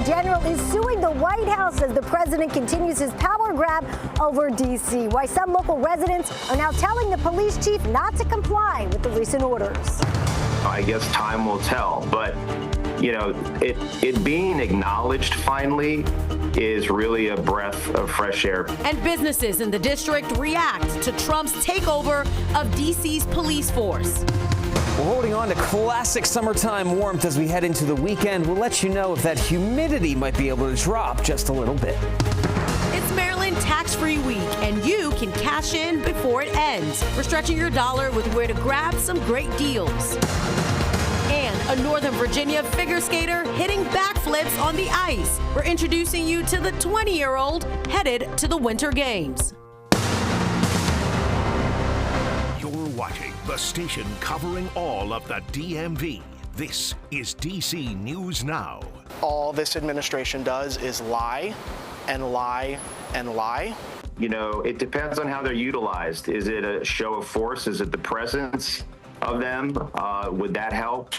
General is suing the White House as the president continues his power grab over D.C. Why some local residents are now telling the police chief not to comply with the recent orders. I guess time will tell, but you know, it being acknowledged finally is really a breath of fresh air. And businesses in the district react to Trump's takeover of D.C.'s police force. We're holding on to classic summertime warmth as we head into the weekend. We'll let you know if that humidity might be able to drop just a little bit. It's Maryland tax-free week, and you can cash in before it ends. We're stretching your dollar with where to grab some great deals. And a Northern Virginia figure skater hitting backflips on the ice. We're introducing you to the 20-year-old headed to the Winter Games. You're watching the station covering all of the DMV. This is DC News Now. All this administration does is lie and lie and lie. You know, it depends on how they're utilized. Is it a show of force? Is it the presence of them? Would that help?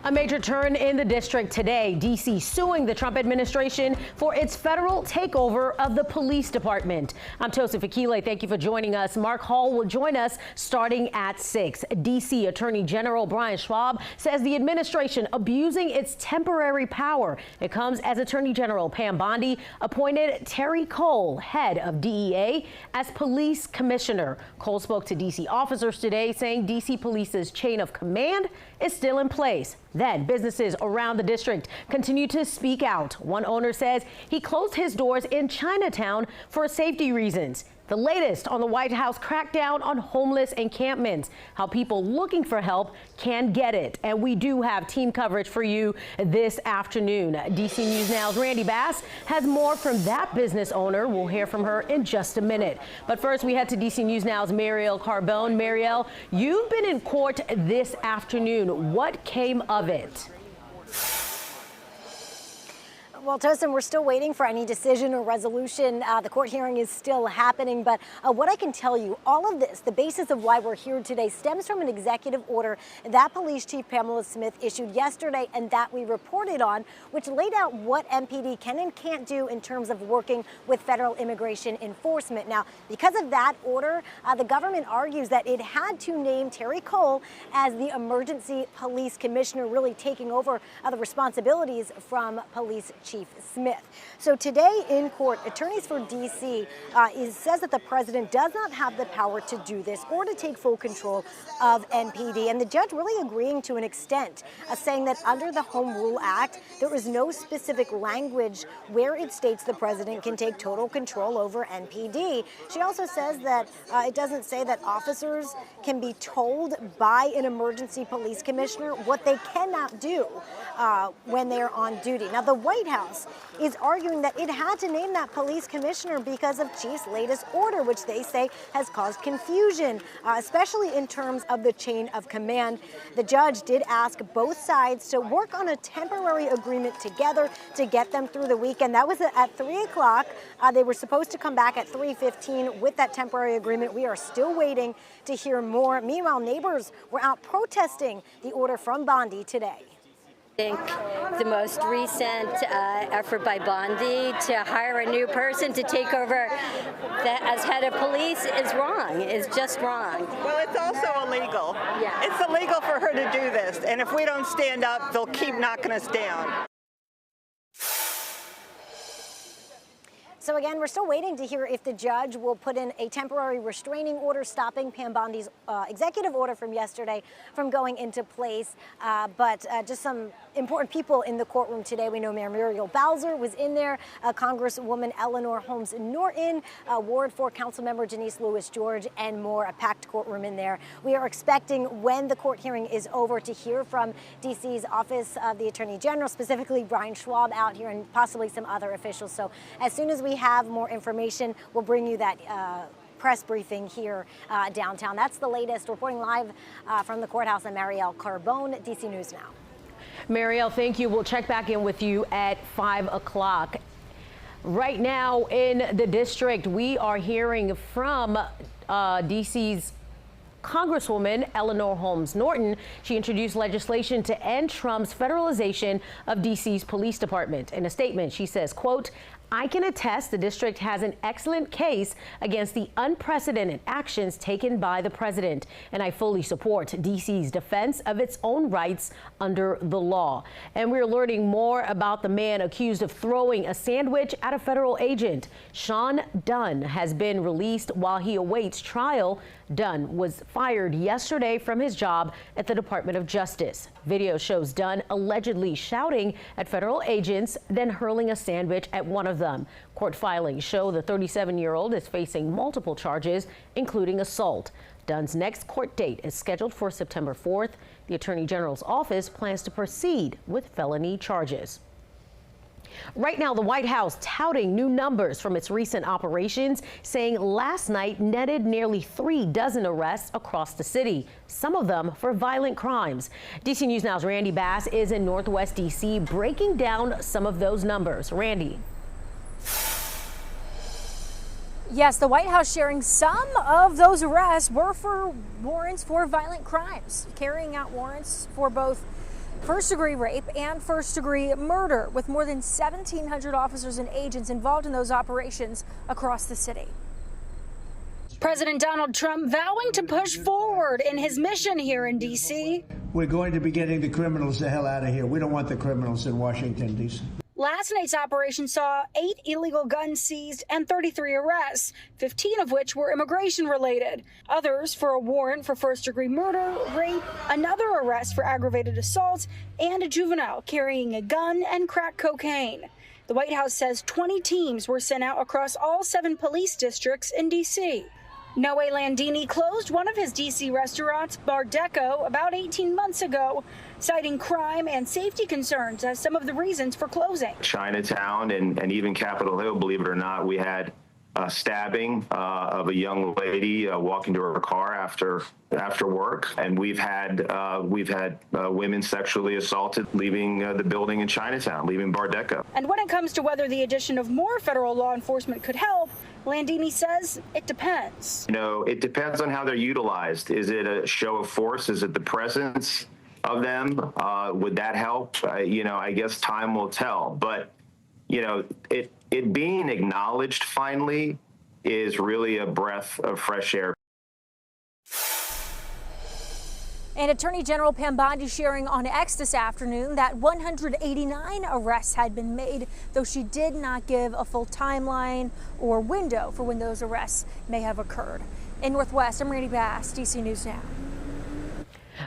A major turn in the district today. D.C. suing the Trump administration for its federal takeover of the police department. I'm Tosin Fakile. Thank you for joining us. Mark Hall will join us starting at 6. D.C. Attorney General Brian Schwab says the administration abusing its temporary power. It comes as Attorney General Pam Bondi appointed Terry Cole, head of DEA, as police commissioner. Cole spoke to D.C. officers today, saying D.C. Police's chain of command is still in place. Then businesses around the district continue to speak out. One owner says he closed his doors in Chinatown for safety reasons. The latest on the White House crackdown on homeless encampments, how people looking for help can get it. And we do have team coverage for you this afternoon. DC News Now's Randy Bass has more from that business owner. We'll hear from her in just a minute. But first, we head to DC News Now's Marielle Carbone. Marielle, you've been in court this afternoon. What came of it? Well, Tosin, we're still waiting for any decision or resolution. The court hearing is still happening. But what I can tell you, all of this, the basis of why we're here today, stems from an executive order that Police Chief Pamela Smith issued yesterday and that we reported on, which laid out what MPD can and can't do in terms of working with federal immigration enforcement. Now, because of that order, the government argues that it had to name Terry Cole as the emergency police commissioner, really taking over the responsibilities from Police Chief Smith. So today in court, attorneys for D.C. Says that the president does not have the power to do this or to take full control of NPD. And the judge really agreeing to an extent, saying that under the Home Rule Act, there is no specific language where it states the president can take total control over NPD. She also says that it doesn't say that officers can be told by an emergency police commissioner what they cannot do when they're on duty. Now, the White House is arguing that it had to name that police commissioner because of Chief's latest order, which they say has caused confusion, especially in terms of the chain of command. The judge did ask both sides to work on a temporary agreement together to get them through the weekend. That was at 3 o'clock. They were supposed to come back at 3:15 with that temporary agreement. We are still waiting to hear more. Meanwhile, neighbors were out protesting the order from Bondi today. I think the most recent effort by Bondi to hire a new person to take over as head of police is wrong, is just wrong. Well, it's also illegal. Yeah. It's illegal for her to do this, and if we don't stand up, they'll keep knocking us down. So again, we're still waiting to hear if the judge will put in a temporary restraining order stopping Pam Bondi's executive order from yesterday from going into place. But just some important people in the courtroom today. We know Mayor Muriel Bowser was in there, Congresswoman Eleanor Holmes Norton, Ward 4 Councilmember Denise Lewis George, and more. A packed courtroom in there. We are expecting, when the court hearing is over, to hear from DC's Office of the Attorney General, specifically Brian Schwab out here, and possibly some other officials. So as soon as we have more information, we'll bring you that press briefing here downtown. That's the latest. Reporting live from the courthouse, I'm Marielle Carbone, DC News Now. Marielle, thank you. We'll check back in with you at 5 o'clock. Right now in the district, we are hearing from DC's Congresswoman Eleanor Holmes Norton. She introduced legislation to end Trump's federalization of D.C.'s police department. In a statement, she says, quote, "I can attest the district has an excellent case against the unprecedented actions taken by the president, and I fully support D.C.'s defense of its own rights under the law." And we're learning more about the man accused of throwing a sandwich at a federal agent. Sean Dunn has been released while he awaits trial. Dunn was fired yesterday from his job at the Department of Justice. Video shows Dunn allegedly shouting at federal agents, then hurling a sandwich at one of them. Court filings show the 37-year-old is facing multiple charges, including assault. Dunn's next court date is scheduled for September 4th. The Attorney General's office plans to proceed with felony charges. Right now, the White House touting new numbers from its recent operations, saying last night netted nearly 3 dozen arrests across the city, some of them for violent crimes. DC News Now's Randy Bass is in Northwest DC breaking down some of those numbers. Randy. Yes, the White House sharing some of those arrests were for warrants for violent crimes, carrying out warrants for both first-degree rape and first-degree murder, with more than 1,700 officers and agents involved in those operations across the city. President Donald Trump vowing to push forward in his mission here in D.C. We're going to be getting the criminals the hell out of here. We don't want the criminals in Washington, D.C. Last night's operation saw 8 illegal guns seized and 33 arrests, 15 of which were immigration related. Others for a warrant for first-degree murder, rape, another arrest for aggravated assault, and a juvenile carrying a gun and crack cocaine. The White House says 20 teams were sent out across all 7 police districts in D.C. Noe Landini closed one of his D.C. restaurants, Bar Deco, about 18 months ago, citing crime and safety concerns as some of the reasons for closing. Chinatown and even Capitol Hill, believe it or not, we had a stabbing of a young lady walking to her car after work, and we've had women sexually assaulted leaving the building in Chinatown, leaving Bar Deco. And when it comes to whether the addition of more federal law enforcement could help, Landini says it depends. You know, it depends on how they're utilized. Is it a show of force? Is it the presence of them? Would that help? I guess time will tell. But, it being acknowledged finally is really a breath of fresh air. And Attorney General Pam Bondi sharing on X this afternoon that 189 arrests had been made, though she did not give a full timeline or window for when those arrests may have occurred. In Northwest, I'm Randy Bass, DC News Now.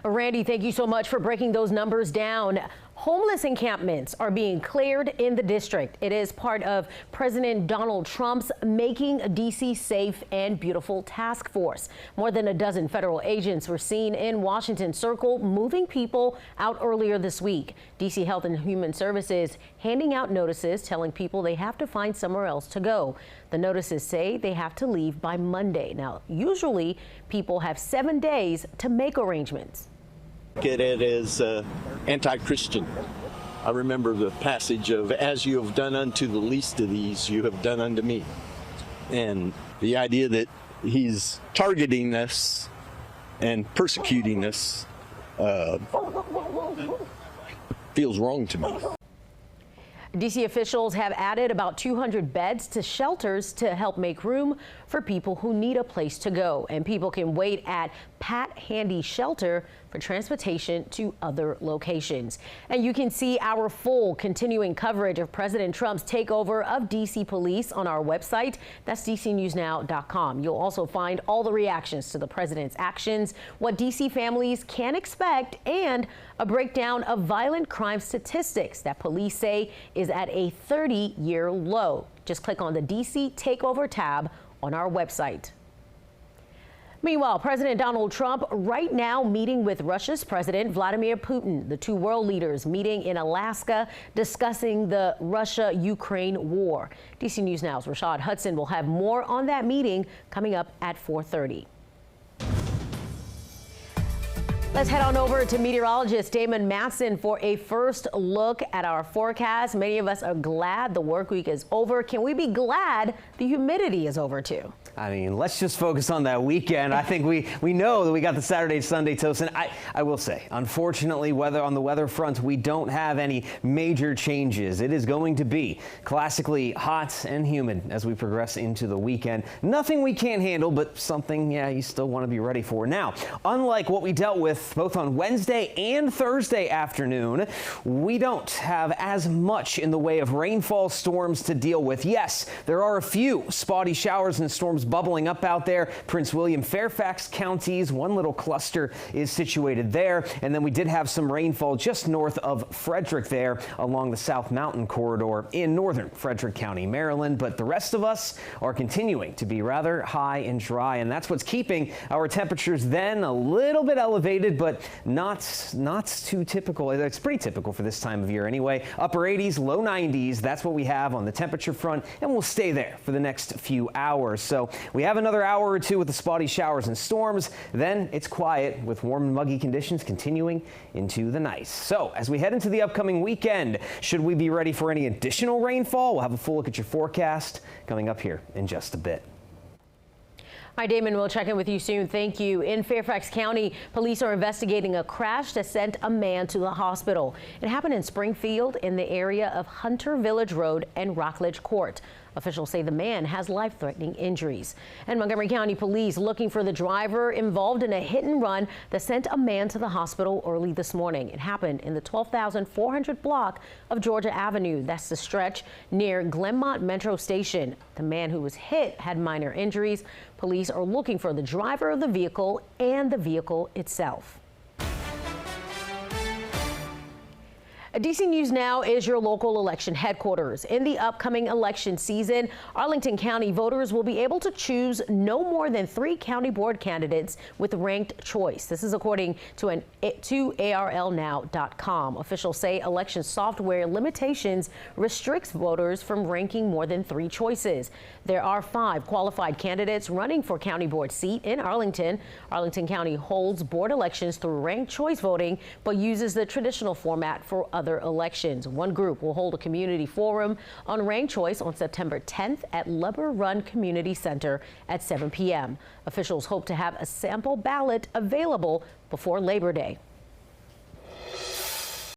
Randy, thank you so much for breaking those numbers down. Homeless encampments are being cleared in the district. It is part of President Donald Trump's Making D.C. Safe and Beautiful task force. More than a dozen federal agents were seen in Washington Circle moving people out earlier this week. D.C. Health and Human Services handing out notices telling people they have to find somewhere else to go. The notices say they have to leave by Monday. Now, usually people have 7 days to make arrangements. At it as anti-Christian. I remember the passage of, "As you have done unto the least of these, you have done unto me." And the idea that he's targeting us and persecuting us feels wrong to me. D.C. officials have added about 200 beds to shelters to help make room for people who need a place to go. And people can wait at Pat Handy Shelter for transportation to other locations. And you can see our full continuing coverage of President Trump's takeover of D.C. police on our website. That's DCNewsNow.com. You'll also find all the reactions to the president's actions, what D.C. families can expect, and a breakdown of violent crime statistics that police say is at a 30-year low. Just click on the D.C. Takeover tab on our website. Meanwhile, President Donald Trump right now meeting with Russia's President Vladimir Putin. The two world leaders meeting in Alaska discussing the Russia-Ukraine war. DC News Now's Rashad Hudson will have more on that meeting coming up at 4:30. Let's head on over to meteorologist Damon Matson for a first look at our forecast. Many of us are glad the work week is over. Can we be glad the humidity is over too? I mean, let's just focus on that weekend. I think we know that we got the Saturday, Sunday toast. And I will say, unfortunately, on the weather front, we don't have any major changes. It is going to be classically hot and humid as we progress into the weekend. Nothing we can't handle, but something, yeah, you still want to be ready for. Now, unlike what we dealt with both on Wednesday and Thursday afternoon, we don't have as much in the way of rainfall storms to deal with. Yes, there are a few spotty showers and storms bubbling up out there. Prince William, Fairfax counties, one little cluster is situated there. And then we did have some rainfall just north of Frederick there along the South Mountain corridor in northern Frederick County, Maryland. But the rest of us are continuing to be rather high and dry. And that's what's keeping our temperatures then a little bit elevated, but not too typical. It's pretty typical for this time of year anyway. Upper 80s, low 90s. That's what we have on the temperature front, and we'll stay there for the next few hours. So we have another hour or two with the spotty showers and storms. Then it's quiet with warm and muggy conditions continuing into the night. So as we head into the upcoming weekend, should we be ready for any additional rainfall? We'll have a full look at your forecast coming up here in just a bit. Hi, Damon. We'll check in with you soon. Thank you. In Fairfax County, police are investigating a crash that sent a man to the hospital. It happened in Springfield in the area of Hunter Village Road and Rockledge Court. Officials say the man has life-threatening injuries. And Montgomery County Police looking for the driver involved in a hit and run that sent a man to the hospital early this morning. It happened in the 12,400 block of Georgia Avenue. That's the stretch near Glenmont Metro Station. The man who was hit had minor injuries. Police are looking for the driver of the vehicle and the vehicle itself. DC News Now is your local election headquarters. In the upcoming election season, Arlington County voters will be able to choose no more than 3 county board candidates with ranked choice. This is according to ARLnow.com. Officials say election software limitations restricts voters from ranking more than 3 choices. There are 5 qualified candidates running for county board seat in Arlington. Arlington County holds board elections through ranked choice voting, but uses the traditional format for other elections. One group will hold a community forum on ranked choice on September 10th at Lubber Run Community Center at 7 p.m. Officials hope to have a sample ballot available before Labor Day.